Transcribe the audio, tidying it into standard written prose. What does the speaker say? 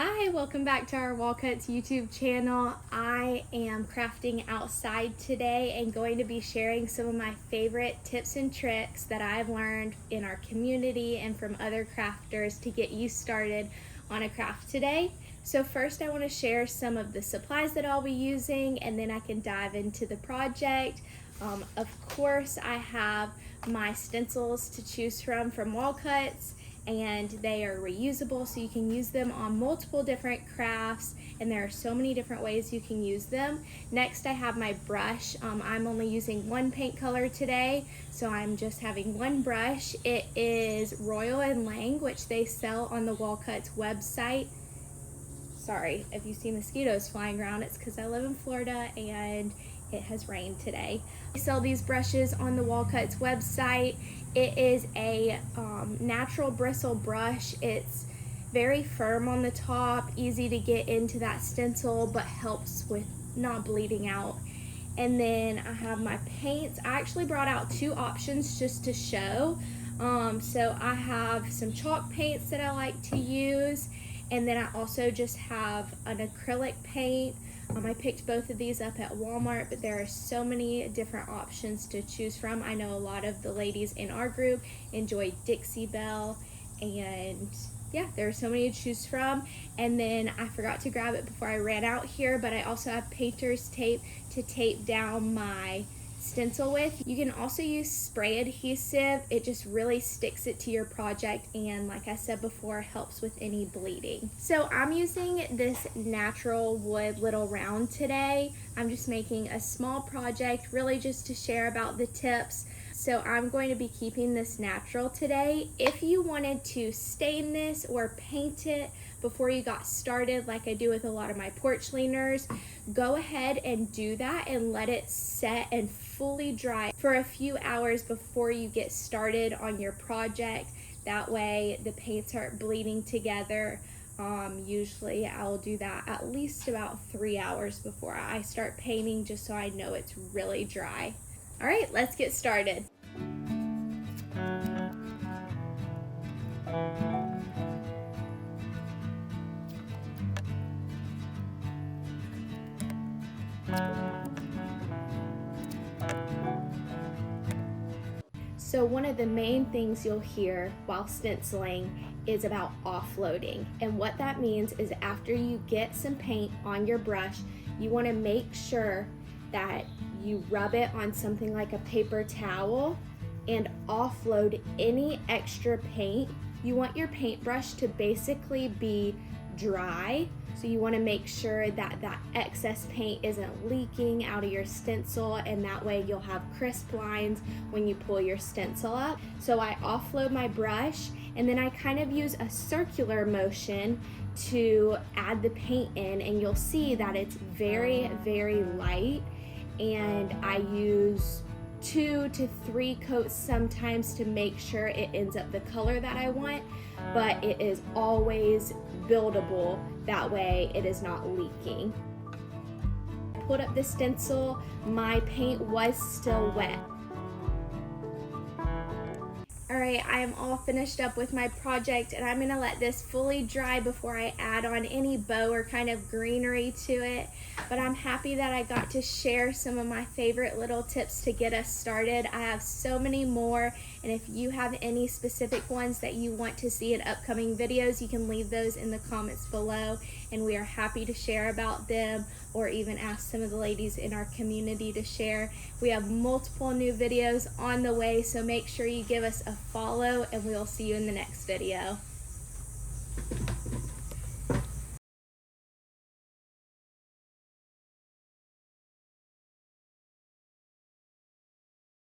Hi, welcome back to our WallCutz YouTube channel. I am crafting outside today and going to be sharing some of my favorite tips and tricks that I've learned in our community and from other crafters to get you started on a craft today. So first I want to share some of the supplies that I'll be using, and then I can dive into the project. Of course, I have my stencils to choose from WallCutz, and they are reusable, so you can use them on multiple different crafts, and there are so many different ways you can use them. Next, I have my brush. I'm only using one paint color today, so I'm just having one brush. It is Royal and Lang, which they sell on the WallCutz website. Sorry if you see mosquitoes flying around, it's because I live in Florida and it has rained today. They sell these brushes on the WallCutz website. It is a natural bristle brush. It's very firm on the top, easy to get into that stencil, but helps with not bleeding out. And then I have my paints. I actually brought out two options just to show. So I have some chalk paints that I like to use, and then I also just have an acrylic paint. I picked both of these up at Walmart, but there are so many different options to choose from. I know a lot of the ladies in our group enjoy Dixie Belle, and yeah, there are so many to choose from. And then I forgot to grab it before I ran out here, but I also have painter's tape to tape down my stencil with. You can also use spray adhesive. It just really sticks it to your project, and like I said before, helps with any bleeding. So I'm using this natural wood little round today. I'm just making a small project, really just to share about the tips. So I'm going to be keeping this natural today. If you wanted to stain this or paint it before you got started, like I do with a lot of my porch leaners, go ahead and do that and let it set and fully dry for a few hours before you get started on your project. That way the paints aren't bleeding together. Usually I'll do that at least about 3 hours before I start painting, just so I know it's really dry. All right, let's get started. So one of the main things you'll hear while stenciling is about offloading. And what that means is after you get some paint on your brush, you want to make sure that you rub it on something like a paper towel and offload any extra paint. You want your paintbrush to basically be dry, so you want to make sure that that excess paint isn't leaking out of your stencil, and that way you'll have crisp lines when you pull your stencil up. So I offload my brush, and then I kind of use a circular motion to add the paint in, and you'll see that it's very, very light, and I use 2 to 3 coats sometimes to make sure it ends up the color that I want, but it is always buildable, that way it is not leaking. I pulled up the stencil, my paint was still wet. Alright, I am all finished up with my project, and I'm going to let this fully dry before I add on any bow or kind of greenery to it. But I'm happy that I got to share some of my favorite little tips to get us started. I have so many more, and if you have any specific ones that you want to see in upcoming videos, you can leave those in the comments below, and we are happy to share about them, or even ask some of the ladies in our community to share. We have multiple new videos on the way, so make sure you give us a follow, and we'll see you in the next video.